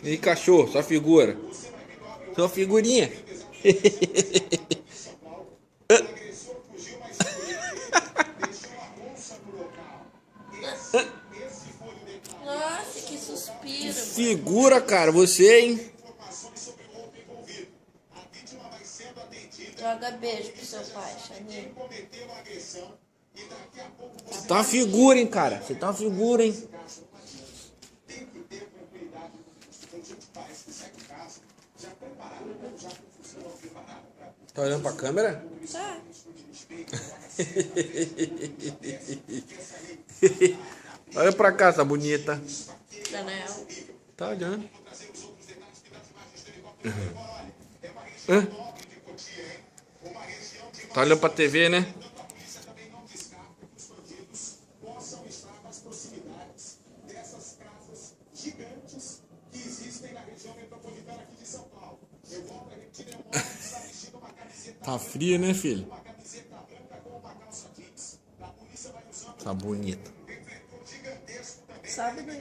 E cachorro, só figura. Só figurinha. Nossa, que suspiro. Figura, cara, você, hein? Joga beijo pro seu pai, Xaninho. Você tá uma figura, hein, cara. Você tá uma figura, hein? Tá olhando pra câmera? Tá. Olha pra cá, essa bonita. Daniel. Tá olhando. Hã? Tá olhando pra TV, né? Tá frio, né, filho? Tá bonita. Sabe,